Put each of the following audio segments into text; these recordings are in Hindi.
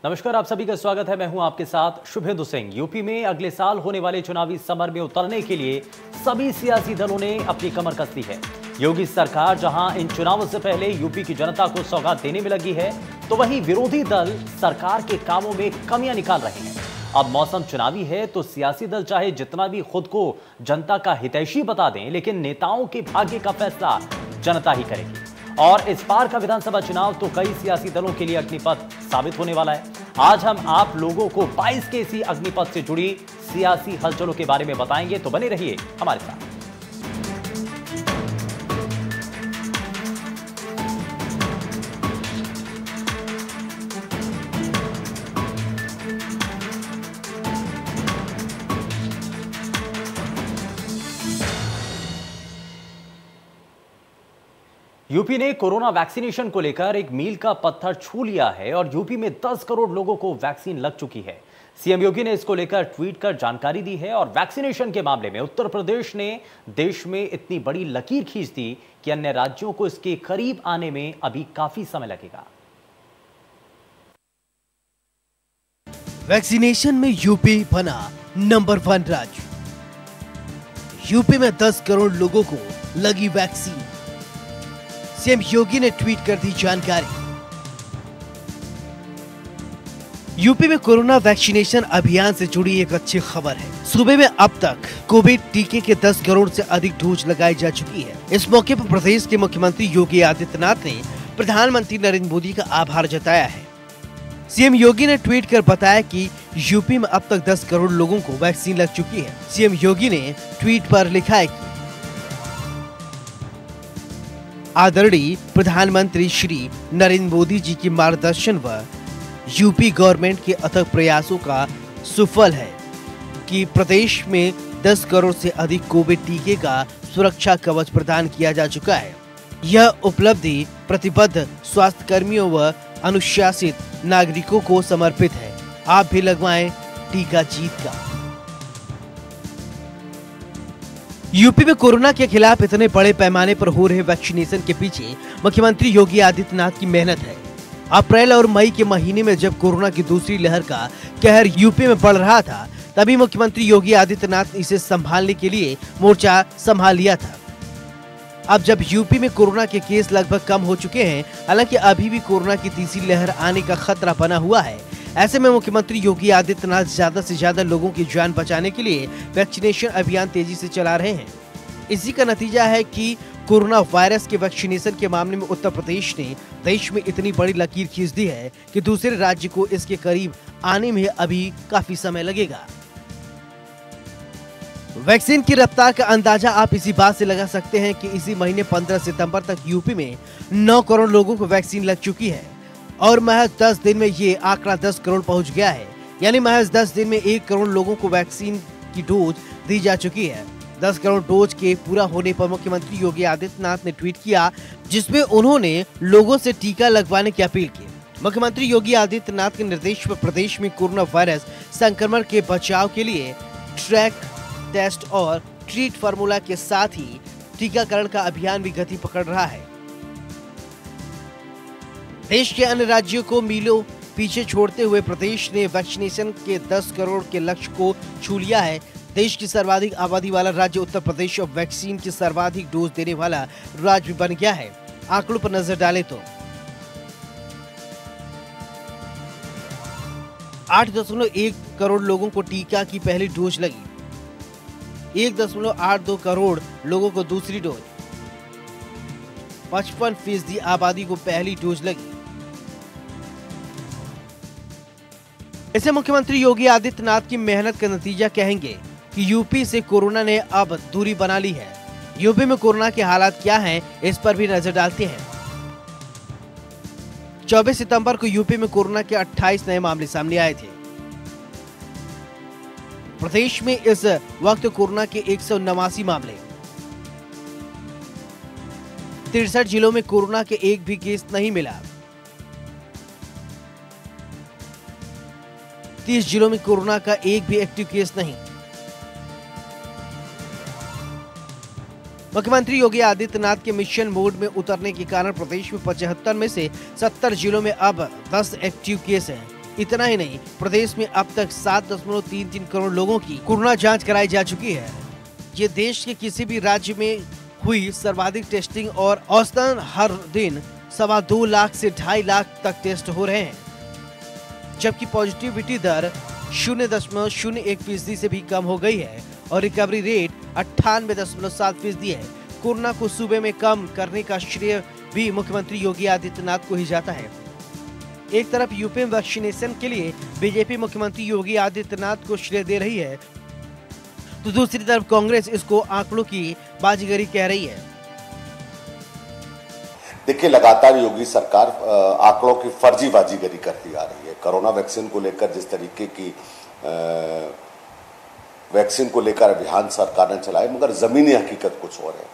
नमस्कार, आप सभी का स्वागत है। मैं हूं आपके साथ शुभेंदु सिंह। यूपी में अगले साल होने वाले चुनावी समर में उतरने के लिए सभी सियासी दलों ने अपनी कमर कस दी है। योगी सरकार जहां इन चुनावों से पहले यूपी की जनता को सौगात देने में लगी है, तो वहीं विरोधी दल सरकार के कामों में कमियां निकाल रहे हैं। अब मौसम चुनावी है तो सियासी दल चाहे जितना भी खुद को जनता का हितैषी बता दें, लेकिन नेताओं के भाग्य का फैसला जनता ही करेगी। और इस बार का विधानसभा चुनाव तो कई सियासी दलों के लिए अग्निपथ साबित होने वाला है। आज हम आप लोगों को 22 के इसी अग्निपथ से जुड़ी सियासी हलचलों के बारे में बताएंगे, तो बने रहिए हमारे साथ। यूपी ने कोरोना वैक्सीनेशन को लेकर एक मील का पत्थर छू लिया है और यूपी में 10 करोड़ लोगों को वैक्सीन लग चुकी है। सीएम योगी ने इसको लेकर ट्वीट कर जानकारी दी है और वैक्सीनेशन के मामले में उत्तर प्रदेश ने देश में इतनी बड़ी लकीर खींच दी कि अन्य राज्यों को इसके करीब आने में अभी काफी समय लगेगा। वैक्सीनेशन में यूपी बना नंबर 1 राज्य। यूपी में 10 करोड़ लोगों को लगी वैक्सीन। सीएम योगी ने ट्वीट कर दी जानकारी। यूपी में कोरोना वैक्सीनेशन अभियान से जुड़ी एक अच्छी खबर है। सूबे में अब तक कोविड टीके के 10 करोड़ से अधिक डोज लगाई जा चुकी है। इस मौके पर प्रदेश के मुख्यमंत्री योगी आदित्यनाथ ने प्रधानमंत्री नरेंद्र मोदी का आभार जताया है। सीएम योगी ने ट्वीट कर बताया कि यूपी में अब तक 10 करोड़ लोगों को वैक्सीन लग चुकी है। सीएम योगी ने ट्वीट पर लिखा है कि आदरणीय प्रधानमंत्री श्री नरेंद्र मोदी जी के मार्गदर्शन व यूपी गवर्नमेंट के अथक प्रयासों का सुफल है कि प्रदेश में 10 करोड़ से अधिक कोविड टीके का सुरक्षा कवच प्रदान किया जा चुका है। यह उपलब्धि प्रतिबद्ध स्वास्थ्य कर्मियों व अनुशासित नागरिकों को समर्पित है। आप भी लगवाएं टीका जीत का। यूपी में कोरोना के खिलाफ इतने बड़े पैमाने पर हो रहे वैक्सीनेशन के पीछे मुख्यमंत्री योगी आदित्यनाथ की मेहनत है। अप्रैल और मई के महीने में जब कोरोना की दूसरी लहर का कहर यूपी में बढ़ रहा था, तभी मुख्यमंत्री योगी आदित्यनाथ ने इसे संभालने के लिए मोर्चा संभाल लिया था। अब जब यूपी में कोरोना के केस लगभग कम हो चुके हैं, हालांकि अभी भी कोरोना की तीसरी लहर आने का खतरा बना हुआ है, ऐसे में मुख्यमंत्री योगी आदित्यनाथ ज्यादा से ज्यादा लोगों की जान बचाने के लिए वैक्सीनेशन अभियान तेजी से चला रहे हैं। इसी का नतीजा है कि कोरोना वायरस के वैक्सीनेशन के मामले में उत्तर प्रदेश ने देश में इतनी बड़ी लकीर खींच दी है कि दूसरे राज्य को इसके करीब आने में अभी काफी समय लगेगा। वैक्सीन की रफ्तार का अंदाजा आप इसी बात से लगा सकते हैं कि इसी महीने 15 सितंबर तक यूपी में 9 करोड़ लोगों को वैक्सीन लग चुकी है और महज 10 दिन में ये आंकड़ा 10 करोड़ पहुंच गया है। यानी महज 10 दिन में 1 करोड़ लोगों को वैक्सीन की डोज दी जा चुकी है। 10 करोड़ डोज के पूरा होने पर मुख्यमंत्री योगी आदित्यनाथ ने ट्वीट किया, जिसमें उन्होंने लोगों से टीका लगवाने की अपील की। मुख्यमंत्री योगी आदित्यनाथ के निर्देश पर प्रदेश में कोरोना वायरस संक्रमण के बचाव के लिए ट्रैक, टेस्ट और ट्रीट फार्मूला के साथ ही टीकाकरण का अभियान भी गति पकड़ रहा है। देश के अन्य राज्यों को मीलों पीछे छोड़ते हुए प्रदेश ने वैक्सीनेशन के 10 करोड़ के लक्ष्य को छू लिया है। देश की सर्वाधिक आबादी वाला राज्य उत्तर प्रदेश अब वैक्सीन की सर्वाधिक डोज देने वाला राज्य बन गया है। आंकड़ों पर नजर डालें तो 8.1 करोड़ लोगों को टीका की पहली डोज लगी, 1.82 करोड़ लोगों को दूसरी डोज, 55% आबादी को पहली डोज लगी। इसे मुख्यमंत्री योगी आदित्यनाथ की मेहनत का नतीजा कहेंगे कि यूपी से कोरोना ने अब दूरी बना ली है। यूपी में कोरोना के हालात क्या हैं, इस पर भी नजर डालते हैं। 24 सितंबर को यूपी में कोरोना के 28 नए मामले सामने आए थे। प्रदेश में इस वक्त कोरोना के 189 मामले, 63 जिलों में कोरोना के एक भी केस नहीं मिला, 30 जिलों में कोरोना का एक भी एक्टिव केस नहीं। मुख्यमंत्री योगी आदित्यनाथ के मिशन मोड में उतरने के कारण प्रदेश में 75 में से 70 जिलों में अब 10 एक्टिव केस हैं। इतना ही नहीं, प्रदेश में अब तक 7.33 करोड़ लोगों की कोरोना जांच कराई जा चुकी है। ये देश के किसी भी राज्य में हुई सर्वाधिक टेस्टिंग और औसतन हर दिन 2.25 लाख से 2.5 लाख तक टेस्ट हो रहे हैं, जबकि पॉजिटिविटी दर 0.01% से भी कम हो गई है और रिकवरी रेट 98.7% है। कोरोना को सूबे में कम करने का श्रेय भी मुख्यमंत्री योगी आदित्यनाथ को ही जाता है। एक तरफ यूपी में वैक्सीनेशन के लिए बीजेपी मुख्यमंत्री योगी आदित्यनाथ को श्रेय दे रही है, तो दूसरी तरफ कांग्रेस इसको आंकड़ों की बाजीगरी कह रही है। देखिए, लगातार योगी सरकार आंकड़ों की फर्जी बाजीगरी करती आ रही है। कोरोना वैक्सीन को लेकर जिस तरीके की वैक्सीन को लेकर अभियान सरकार ने चलाया, मगर जमीनी हकीकत कुछ और है।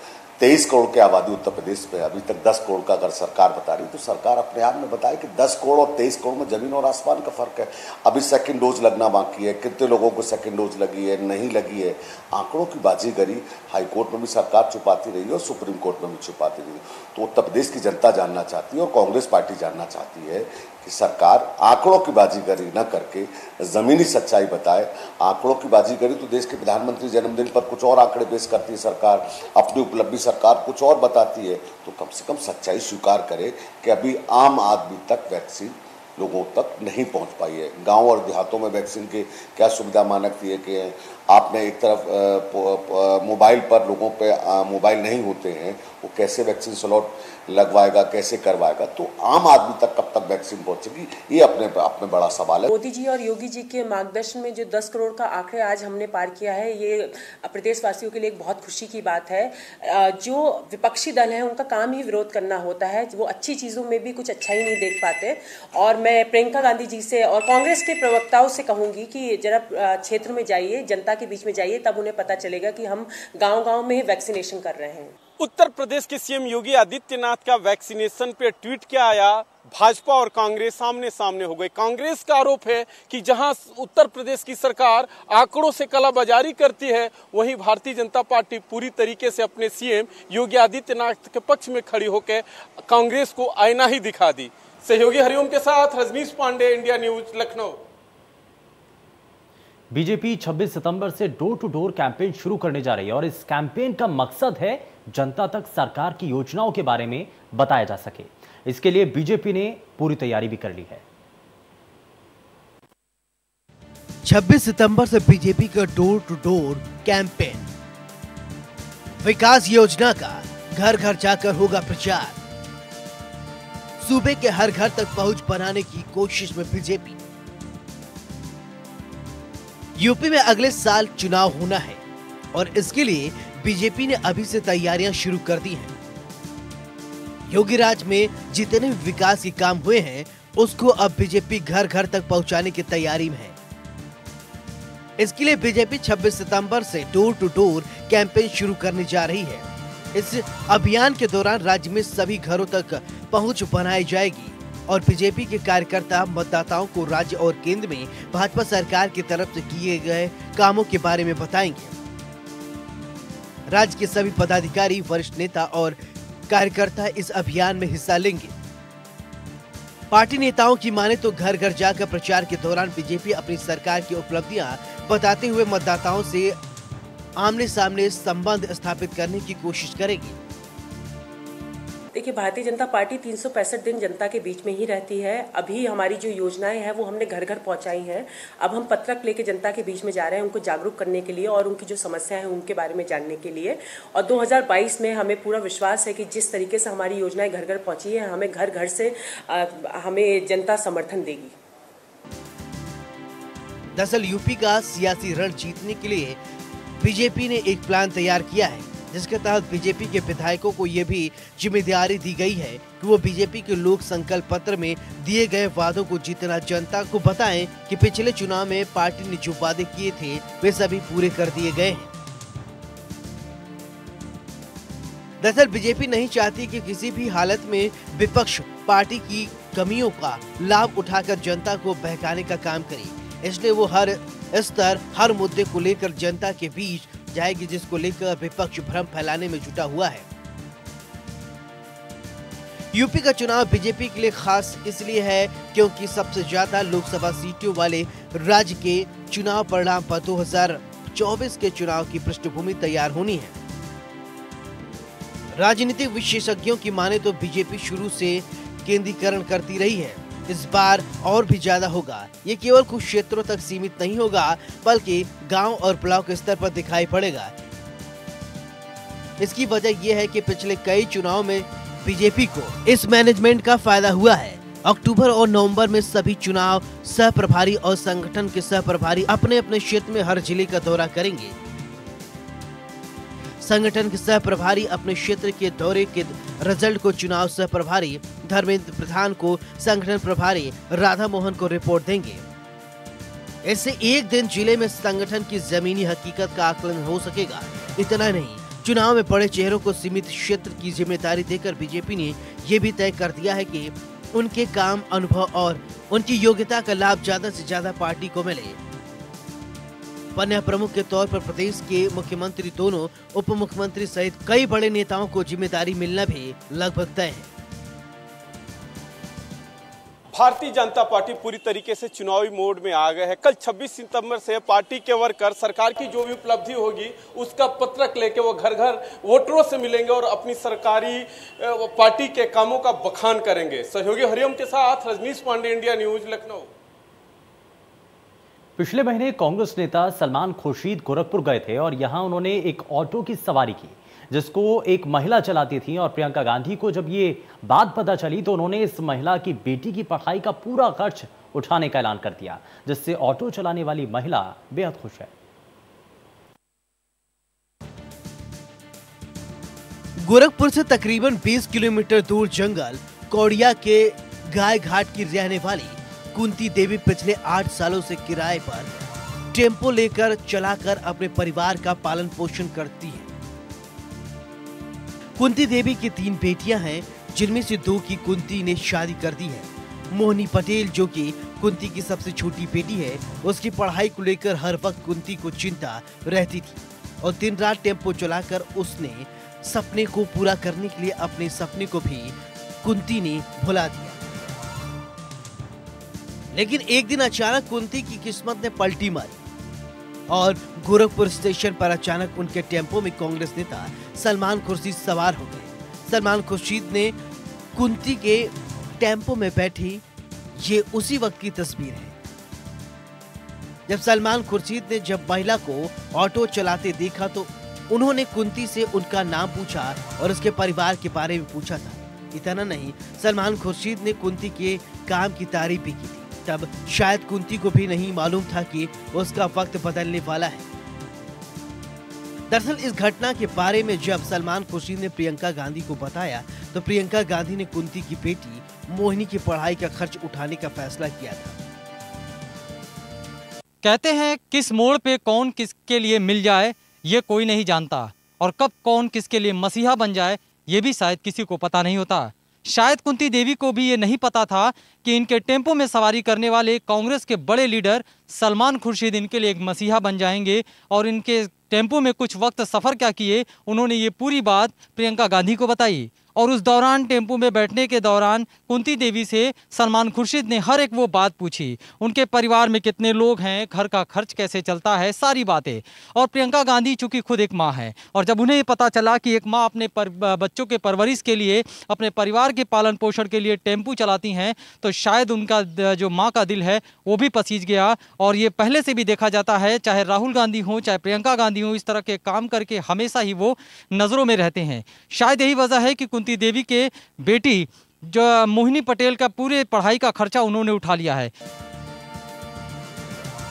23 करोड़ की आबादी उत्तर प्रदेश में, अभी तक 10 करोड़ का अगर सरकार बता रही है, तो सरकार अपने आप में बताए कि 10 करोड़ और 23 करोड़ में जमीन और आसमान का फर्क है। अभी सेकंड डोज लगना बाकी है, कितने लोगों को सेकंड डोज लगी है, नहीं लगी है। आंकड़ों की बाजीगरी हाईकोर्ट में भी सरकार छुपाती रही है और सुप्रीम कोर्ट में भी छुपाती रही है। तो उत्तर प्रदेश की जनता जानना चाहती है और कांग्रेस पार्टी जानना चाहती है कि सरकार आंकड़ों की बाजीगरी न करके जमीनी सच्चाई बताए। आंकड़ों की बाजीगरी तो देश के प्रधानमंत्री जन्मदिन पर कुछ और आंकड़े पेश करती है सरकार, अपनी उपलब्धि सरकार कुछ और बताती है, तो कम से कम सच्चाई स्वीकार करे कि अभी आम आदमी तक वैक्सीन लोगों तक नहीं पहुंच पाई है। गांव और देहातों में वैक्सीन की क्या सुविधा मानक दिए कि आपने एक तरफ मोबाइल पर लोगों पे मोबाइल नहीं होते हैं, वो कैसे वैक्सीन स्लॉट लगवाएगा, कैसे करवाएगा, तो आम आदमी तक कब तक वैक्सीन पहुंचेगी, ये अपने बड़ा सवाल है। मोदी जी और योगी जी के मार्गदर्शन में जो 10 करोड़ का आंकड़े आज हमने पार किया है, ये प्रदेशवासियों के लिए एक बहुत खुशी की बात है। जो विपक्षी दल है उनका काम ही विरोध करना होता है, वो अच्छी चीजों में भी कुछ अच्छा ही नहीं देख पाते। और मैं प्रियंका गांधी जी से और कांग्रेस के प्रवक्ताओं से कहूंगी कि जरा क्षेत्र में जाइए, जनता के बीच में जाइए, तब उन्हें पता चलेगा कि हम गांव-गांव में ही वैक्सीनेशन कर रहे हैं। उत्तर प्रदेश के सीएम योगी आदित्यनाथ का वैक्सीनेशन पे ट्वीट क्या आया, भाजपा और कांग्रेस आमने सामने हो गई। कांग्रेस का आरोप है कि जहां उत्तर प्रदेश की सरकार आंकड़ों से कालाबाजारी करती है, वहीं भारतीय जनता पार्टी पूरी तरीके से अपने सीएम योगी आदित्यनाथ के पक्ष में खड़ी होकर कांग्रेस को आईना ही दिखा दी। सहयोगी हरिओम के साथ Rajnish Pande, India News, Lucknow. BJP 26 सितंबर से डोर टू डोर कैंपेन शुरू करने जा रही है और इस कैंपेन का मकसद है जनता तक सरकार की योजनाओं के बारे में बताया जा सके। इसके लिए बीजेपी ने पूरी तैयारी भी कर ली है। 26 सितंबर से बीजेपी का डोर टू डोर कैंपेन, विकास योजना का घर घर जाकर होगा प्रचार। सूबे के हर घर तक पहुंच बनाने की कोशिश में बीजेपी। यूपी में अगले साल चुनाव होना है और इसके लिए बीजेपी ने अभी से तैयारियां शुरू कर दी हैं। योगी राज में जितने भी विकास के काम हुए हैं, उसको अब बीजेपी घर घर तक पहुंचाने की तैयारी में है। इसके लिए बीजेपी 26 सितंबर से डोर टू डोर कैंपेन शुरू करने जा रही है। इस अभियान के दौरान राज्य में सभी घरों तक पहुंच बनाई जाएगी और बीजेपी के कार्यकर्ता मतदाताओं को राज्य और केंद्र में भाजपा सरकार की तरफ से किए गए कामों के बारे में बताएंगे। राज्य के सभी पदाधिकारी, वरिष्ठ नेता और कार्यकर्ता इस अभियान में हिस्सा लेंगे। पार्टी नेताओं की माने तो घर घर जाकर प्रचार के दौरान बीजेपी अपनी सरकार की उपलब्धियां बताते हुए मतदाताओं से आमने सामने संबंध स्थापित करने की कोशिश करेगी। देखिए, भारतीय जनता पार्टी 365 दिन जनता के बीच में ही रहती है। अभी हमारी जो योजनाएं हैं वो हमने घर घर पहुंचाई हैं। अब हम पत्रक लेके जनता के बीच में जा रहे हैं, उनको जागरूक करने के लिए और उनकी जो समस्याएं हैं उनके बारे में जानने के लिए। और 2022 में हमें पूरा विश्वास है कि जिस तरीके से हमारी योजनाएं घर घर पहुंची है, हमें घर घर से हमें जनता समर्थन देगी। दरअसल यूपी का सियासी रण जीतने के लिए बीजेपी ने एक प्लान तैयार किया है, जिसके तहत बीजेपी के विधायकों को ये भी जिम्मेदारी दी गई है कि वो बीजेपी के लोक संकल्प पत्र में दिए गए वादों को जितना जनता को बताएं कि पिछले चुनाव में पार्टी ने जो वादे किए थे वे सभी पूरे कर दिए गए हैं। दरअसल बीजेपी नहीं चाहती कि किसी भी हालत में विपक्ष पार्टी की कमियों का लाभ उठाकर जनता को बहकाने का काम करे, इसलिए वो हर स्तर, हर मुद्दे को लेकर जनता के बीच जाएगी, जिसको लेकर विपक्ष भ्रम फैलाने में जुटा हुआ है। यूपी का चुनाव बीजेपी के लिए खास इसलिए है क्योंकि सबसे ज्यादा लोकसभा सीटों वाले राज्य के चुनाव परिणाम पर 2024 के चुनाव की पृष्ठभूमि तैयार होनी है। राजनीतिक विशेषज्ञों की माने तो बीजेपी शुरू से केंद्रीकरण करती रही है। इस बार और भी ज्यादा होगा। ये केवल कुछ क्षेत्रों तक सीमित नहीं होगा, बल्कि गांव और ब्लॉक स्तर पर दिखाई पड़ेगा। इसकी वजह यह है कि पिछले कई चुनाव में बीजेपी को इस मैनेजमेंट का फायदा हुआ है। अक्टूबर और नवंबर में सभी चुनाव सह प्रभारी और संगठन के सह प्रभारी अपने अपने क्षेत्र में हर जिले का दौरा करेंगे। संगठन के सह प्रभारी अपने क्षेत्र के दौरे के रिजल्ट को चुनाव सह प्रभारी धर्मेंद्र प्रधान को, संगठन प्रभारी राधा मोहन को रिपोर्ट देंगे। इससे एक दिन जिले में संगठन की जमीनी हकीकत का आकलन हो सकेगा। इतना नहीं, चुनाव में बड़े चेहरों को सीमित क्षेत्र की जिम्मेदारी देकर बीजेपी ने यह भी तय कर दिया है कि उनके काम, अनुभव और उनकी योग्यता का लाभ ज्यादा से ज्यादा पार्टी को मिले। पन्ना प्रमुख के तौर पर प्रदेश के मुख्यमंत्री, दोनों उप मुख्यमंत्री सहित कई बड़े नेताओं को जिम्मेदारी मिलना भी लगभग तय है। भारतीय जनता पार्टी पूरी तरीके से चुनावी मोड में आ गए हैं। कल 26 सितंबर से पार्टी के वर्कर सरकार की जो भी उपलब्धि होगी उसका पत्रक लेके वो घर घर वोटरों से मिलेंगे और अपनी सरकारी पार्टी के कामों का बखान करेंगे। सहयोगी हरिओम के साथ रजनीश पांडे, इंडिया न्यूज, लखनऊ। पिछले महीने कांग्रेस नेता सलमान खुर्शीद गोरखपुर गए थे और यहां उन्होंने एक ऑटो की सवारी की जिसको एक महिला चलाती थी। और प्रियंका गांधी को जब ये बात पता चली तो उन्होंने इस महिला की बेटी की पढ़ाई का पूरा खर्च उठाने का ऐलान कर दिया, जिससे ऑटो चलाने वाली महिला बेहद खुश है। गोरखपुर से तकरीबन 20 किलोमीटर दूर जंगल कौड़िया के गाय घाट की रहने वाली कुंती देवी पिछले 8 सालों से किराए पर टेम्पो लेकर चलाकर अपने परिवार का पालन पोषण करती है। कुंती देवी की 3 बेटियां हैं, जिनमें से 2 की कुंती ने शादी कर दी है। मोहिनी पटेल, जो कि कुंती की सबसे छोटी बेटी है, उसकी पढ़ाई को लेकर हर वक्त कुंती को चिंता रहती थी और दिन रात टेम्पो चलाकर उसने सपने को पूरा करने के लिए अपने सपने को भी कुंती ने भुला दिया। लेकिन एक दिन अचानक कुंती की किस्मत ने पलटी मारी और गोरखपुर स्टेशन पर अचानक उनके टेम्पो में कांग्रेस नेता सलमान खुर्शीद सवार हो गए। सलमान खुर्शीद ने कुंती के टेम्पो में बैठी, ये उसी वक्त की तस्वीर है जब सलमान खुर्शीद ने जब महिला को ऑटो चलाते देखा तो उन्होंने कुंती से उनका नाम पूछा और उसके परिवार के बारे में पूछा था। इतना नहीं, सलमान खुर्शीद ने कुंती के काम की तारीफ भी की थी। तब शायद कुंती को भी नहीं मालूम था कि उसका वक्त बदलने वाला है। दरअसल इस घटना के बारे में जब सलमान खुर्शीद ने प्रियंका गांधी को बताया तो प्रियंका गांधी ने कुंती की बेटी मोहिनी की पढ़ाई का खर्च उठाने का फैसला किया था। कहते हैं किस मोड़ पे कौन किसके लिए मिल जाए ये कोई नहीं जानता, और कब कौन किसके लिए मसीहा बन जाए ये भी शायद किसी को पता नहीं होता। शायद कुंती देवी को भी ये नहीं पता था कि इनके टेम्पो में सवारी करने वाले कांग्रेस के बड़े लीडर सलमान खुर्शीद इनके लिए एक मसीहा बन जाएंगे। और इनके टेम्पो में कुछ वक्त सफ़र क्या किए, उन्होंने ये पूरी बात प्रियंका गांधी को बताई। और उस दौरान टेम्पो में बैठने के दौरान कुंती देवी से सलमान खुर्शीद ने हर एक वो बात पूछी, उनके परिवार में कितने लोग हैं, घर का खर्च कैसे चलता है, सारी बातें। और प्रियंका गांधी चूंकि खुद एक माँ है और जब उन्हें पता चला कि एक माँ अपने बच्चों के परवरिश के लिए, अपने परिवार के पालन पोषण के लिए टेम्पो चलाती हैं तो शायद उनका जो माँ का दिल है वो भी पसीज गया। और ये पहले से भी देखा जाता है, चाहे राहुल गांधी हो चाहे प्रियंका गांधी हो, इस तरह के काम करके हमेशा ही वो नज़रों में रहते हैं। शायद यही वजह है कि कुंती देवी के बेटी जो मोहिनी पटेल का पूरे पढ़ाई का खर्चा उन्होंने उठा लिया है।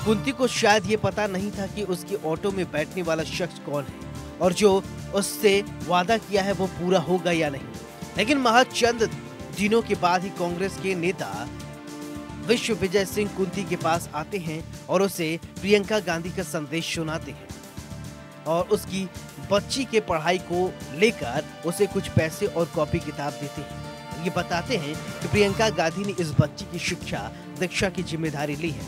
कुंती को शायद ये पता नहीं था कि उसकी ऑटो में बैठने वाला शख्स कौन है और जो उससे वादा किया है वो पूरा होगा या नहीं। लेकिन महज चंद दिनों के बाद ही कांग्रेस के नेता विश्व विजय सिंह कुंती के पास आते हैं और उसे प्रियंका गांधी का संदेश सुनाते हैं और उसकी बच्ची के पढ़ाई को लेकर उसे कुछ पैसे और कॉपी किताब देते हैं। ये बताते हैं कि प्रियंका गांधी ने इस बच्ची की शिक्षा दीक्षा की जिम्मेदारी ली है।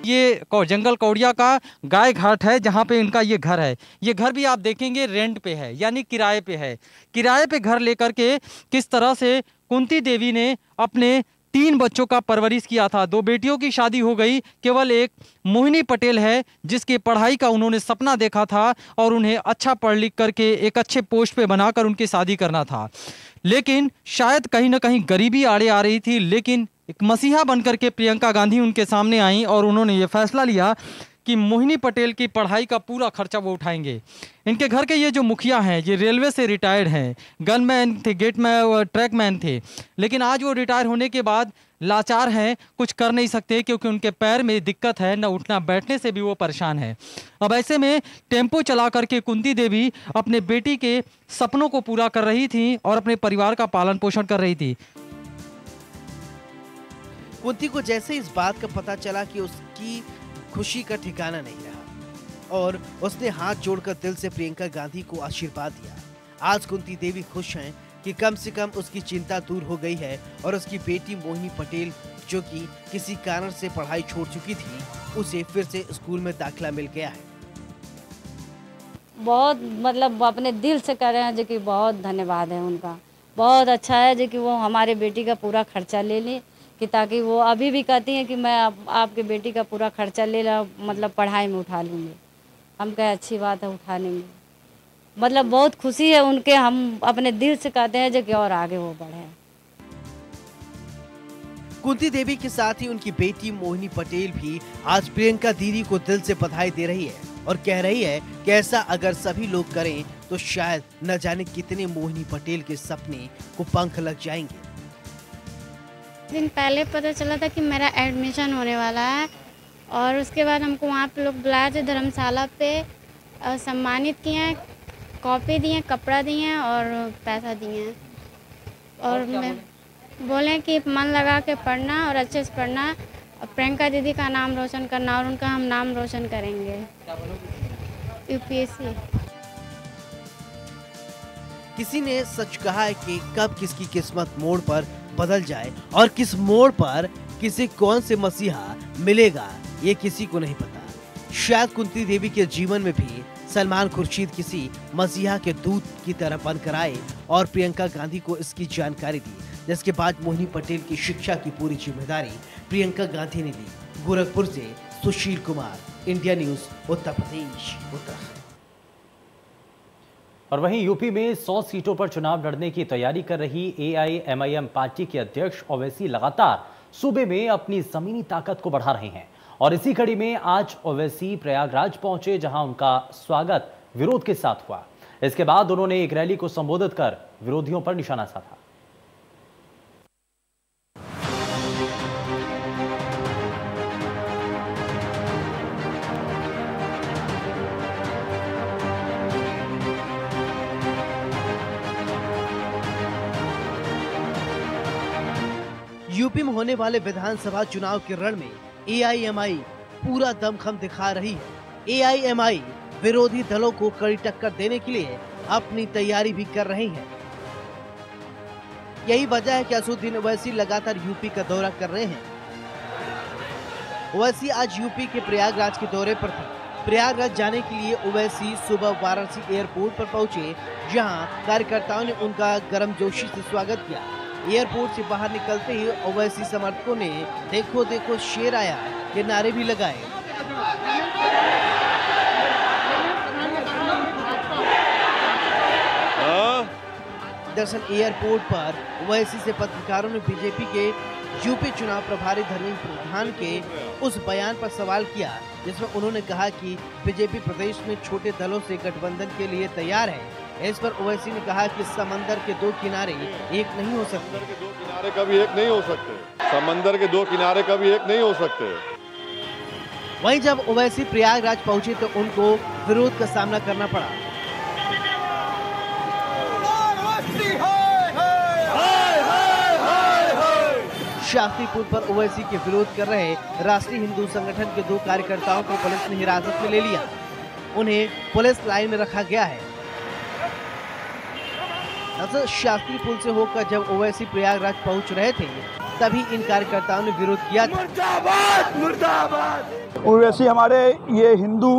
ये जंगल कौड़िया का गाय घाट है जहाँ पे इनका ये घर है। ये घर भी आप देखेंगे रेंट पे है, यानी किराए पे है। किराए पे घर लेकर के किस तरह से कुंती देवी ने अपने 3 बच्चों का परवरिश किया था। 2 बेटियों की शादी हो गई, केवल एक मोहिनी पटेल है जिसके पढ़ाई का उन्होंने सपना देखा था और उन्हें अच्छा पढ़ लिख करके एक अच्छे पोस्ट पे बनाकर उनकी शादी करना था। लेकिन शायद कहीं ना कहीं गरीबी आड़े आ रही थी, लेकिन एक मसीहा बनकर के प्रियंका गांधी उनके सामने आई और उन्होंने ये फैसला लिया कि मोहिनी पटेल की पढ़ाई का पूरा खर्चा वो उठाएंगे। इनके घर के ये जो मुखिया हैं ये रेलवे से रिटायर्ड हैं, गनमैन थे, गेटमैन, ट्रैकमैन थे, लेकिन आज वो रिटायर होने के बाद लाचार हैं, कुछ कर नहीं सकते क्योंकि उनके पैर में दिक्कत है, न उठना बैठने से भी वो परेशान है। अब ऐसे में टेम्पो चला करके कुंती देवी अपने बेटी के सपनों को पूरा कर रही थी और अपने परिवार का पालन पोषण कर रही थी। कुंती को जैसे इस बात का पता चला कि उसकी खुशी का ठिकाना नहीं रहा और उसने हाथ जोड़कर दिल से प्रियंका गांधी को आशीर्वाद दिया। आज कुंती देवी खुश हैं कि कम से कम उसकी चिंता दूर हो गई है और उसकी बेटी मोहिनी पटेल जो कि किसी कारण से पढ़ाई छोड़ चुकी थी, उसे फिर से स्कूल में दाखिला मिल गया है। बहुत मतलब अपने दिल से कर रहे हैं जो कि बहुत धन्यवाद है उनका। बहुत अच्छा है जो कि वो हमारे बेटी का पूरा खर्चा ले ले, कि ताकि वो अभी भी कहती हैं कि मैं आपके बेटी का पूरा खर्चा ले ला, मतलब पढ़ाई में उठा लूँगी। हम कहे अच्छी बात है, उठा लेंगे। मतलब बहुत खुशी है उनके, हम अपने दिल से कहते हैं जो कि और आगे वो बढ़े। कुंती देवी के साथ ही उनकी बेटी मोहिनी पटेल भी आज प्रियंका दीदी को दिल से बधाई दे रही है और कह रही है कि ऐसा अगर सभी लोग करें तो शायद न जाने कितने मोहिनी पटेल के सपने को पंख लग जाएंगे। दिन पहले पता चला था कि मेरा एडमिशन होने वाला है और उसके बाद हमको वहाँ पे लोग बुलाए थे धर्मशाला पे, सम्मानित किए हैं, कॉपी दिए, कपड़ा दिए और पैसा दिए और मैं बोले कि मन लगा के पढ़ना और अच्छे से पढ़ना और प्रियंका दीदी का नाम रोशन करना और उनका हम नाम रोशन करेंगे। यूपीएससी। किसी ने सच कहा है कि कब किसकी किस्मत मोड़ पर बदल जाए और किस मोड़ पर किसी कौन से मसीहा मिलेगा ये किसी को नहीं पता। शायद कुंती देवी के जीवन में भी सलमान खुर्शीद किसी मसीहा के दूत की तरह बनकर आए और प्रियंका गांधी को इसकी जानकारी दी, जिसके बाद मोहिनी पटेल की शिक्षा की पूरी जिम्मेदारी प्रियंका गांधी ने ली। गोरखपुर से सुशील कुमार, इंडिया न्यूज, उत्तर प्रदेश, उत्तराखंड। और वहीं यूपी में 100 सीटों पर चुनाव लड़ने की तैयारी कर रही एआईएमआईएम पार्टी के अध्यक्ष ओवैसी लगातार सूबे में अपनी जमीनी ताकत को बढ़ा रहे हैं और इसी कड़ी में आज ओवैसी प्रयागराज पहुंचे, जहां उनका स्वागत विरोध के साथ हुआ। इसके बाद उन्होंने एक रैली को संबोधित कर विरोधियों पर निशाना साधा। यूपी में होने वाले विधानसभा चुनाव के रण में एआईएमआई पूरा दमखम दिखा रही है। एआईएमआई विरोधी दलों को कड़ी टक्कर देने के लिए अपनी तैयारी भी कर रही है। यही वजह है कि असदुद्दीन ओवैसी लगातार यूपी का दौरा कर रहे हैं। ओवैसी आज यूपी के प्रयागराज के दौरे पर थे। प्रयागराज जाने के लिए ओवैसी सुबह वाराणसी एयरपोर्ट पर पहुंचे, जहां कार्यकर्ताओं ने उनका गर्मजोशी से स्वागत किया। एयरपोर्ट से बाहर निकलते ही ओवैसी समर्थकों ने देखो देखो शेर आया के नारे भी लगाए। दरअसल एयरपोर्ट पर ओवैसी से पत्रकारों ने बीजेपी के यूपी चुनाव प्रभारी धर्मेंद्र प्रधान के उस बयान पर सवाल किया, जिसमें उन्होंने कहा कि बीजेपी प्रदेश में छोटे दलों से गठबंधन के लिए तैयार है। इस पर ओवैसी ने कहा कि समंदर के 2 किनारे एक नहीं हो सकते। समंदर के 2 किनारे कभी एक नहीं हो सकते। समंदर के 2 किनारे कभी एक नहीं हो सकते। वहीं जब ओवैसी प्रयागराज पहुंचे तो उनको विरोध का सामना करना पड़ा। शास्त्री पुल पर ओवैसी के विरोध कर रहे राष्ट्रीय हिंदू संगठन के 2 कार्यकर्ताओं को पुलिस ने हिरासत में ले लिया। उन्हें पुलिस लाइन में रखा गया है। शास्त्री पुल से होकर जब ओवैसी प्रयागराज पहुंच रहे थे तभी इन कार्यकर्ताओं ने विरोध किया था। मुर्दाबाद मुर्दाबाद। ओवैसी हमारे ये हिंदू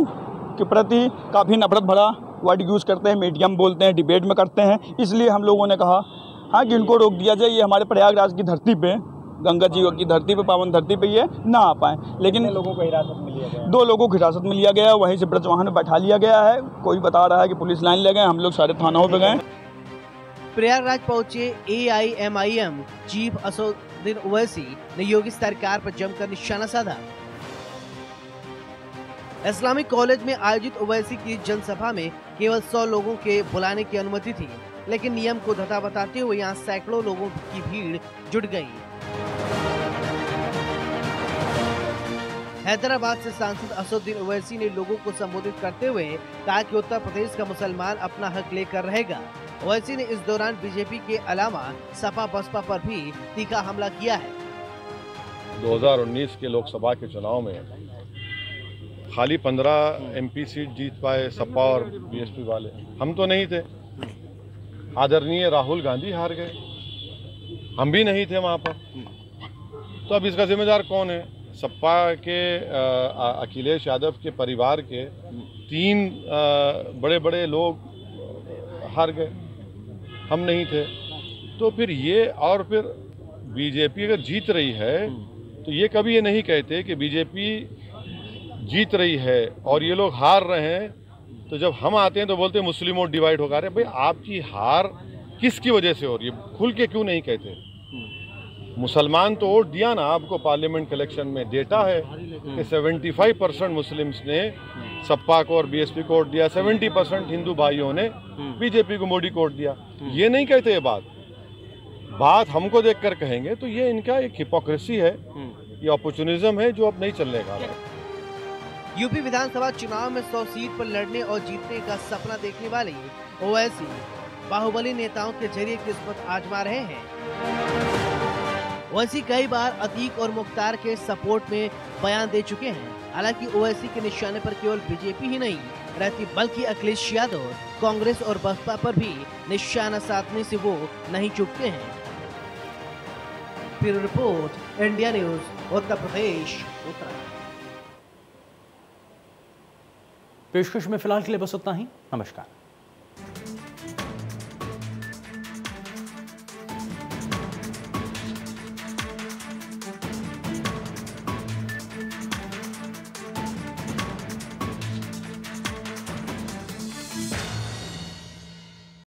के प्रति काफ़ी नफरत भरा वर्ड यूज़ करते हैं, मीडिया में बोलते हैं, डिबेट में करते हैं। इसलिए हम लोगों ने कहा हाँ कि इनको रोक दिया जाए। ये हमारे प्रयागराज की धरती पे, गंगा जी की धरती पे, पावन धरती पे ये ना आ पाए। लेकिन लोगों को हिरासत में लिया गया, 2 लोगों को हिरासत में लिया गया, वहीं से ब्रजवाहन में बैठा लिया गया है। कोई बता रहा है कि पुलिस लाइन ले गए, हम लोग सारे थानाओं पे गए। प्रयागराज पहुंचे AIMIM चीफ असदुद्दीन ओवैसी ने योगी सरकार पर जमकर निशाना साधा। इस्लामिक कॉलेज में आयोजित ओवैसी की जनसभा में केवल 100 लोगों के बुलाने की अनुमति थी, लेकिन नियम को धता बताते हुए यहाँ सैकड़ों लोगों की भीड़ जुट गई। हैदराबाद से सांसद असदुद्दीन ओवैसी ने लोगों को संबोधित करते हुए कहा कि उत्तर प्रदेश का मुसलमान अपना हक लेकर रहेगा। ओवैसी ने इस दौरान बीजेपी के अलावा सपा बसपा पर भी तीखा हमला किया है। 2019 के लोकसभा के चुनाव में खाली 15 MP सीट जीत पाए सपा और BSP वाले, हम तो नहीं थे। आदरणीय राहुल गांधी हार गए, हम भी नहीं थे वहाँ पर। तो अब इसका जिम्मेदार कौन है? सपा के अखिलेश यादव के परिवार के 3 बड़े बड़े लोग हार गए, हम नहीं थे। तो फिर ये, और फिर बीजेपी अगर जीत रही है तो ये कभी ये नहीं कहते कि बीजेपी जीत रही है और ये लोग हार रहे हैं। तो जब हम आते हैं तो बोलते हैं मुस्लिम वोट डिवाइड होगा। अरे भाई, आपकी हार किसकी वजह से हो रही है? खुल के क्यों नहीं कहते? मुसलमान तो वोट दिया ना आपको पार्लियामेंट इलेक्शन में। डेटा है कि 75% मुस्लिम्स ने सपा को और BSP को वोट दिया, 70% हिंदू भाइयों ने बीजेपी को, मोदी को वोट दिया। ये नहीं कहते ये बात हमको देखकर कहेंगे तो ये इनका एक हिपोक्रेसी है, ये अपॉर्चुनिज्म है जो अब नहीं चलने का। यूपी विधानसभा चुनाव में 100 सीट पर लड़ने और जीतने का सपना देखने वाले ओवैसी बाहुबली नेताओं के जरिए किस्मत आजमा रहे हैं। ओवैसी कई बार अतीक और मुख्तार के सपोर्ट में बयान दे चुके हैं। हालांकि ओवैसी के निशाने पर केवल बीजेपी ही नहीं रहती, बल्कि अखिलेश यादव, कांग्रेस और बसपा पर भी निशाना साधने से वो नहीं चूकते हैं। Bureau report, India news, Uttar Pradesh. पेशकश में फिलहाल के लिए बस उतना ही। नमस्कार।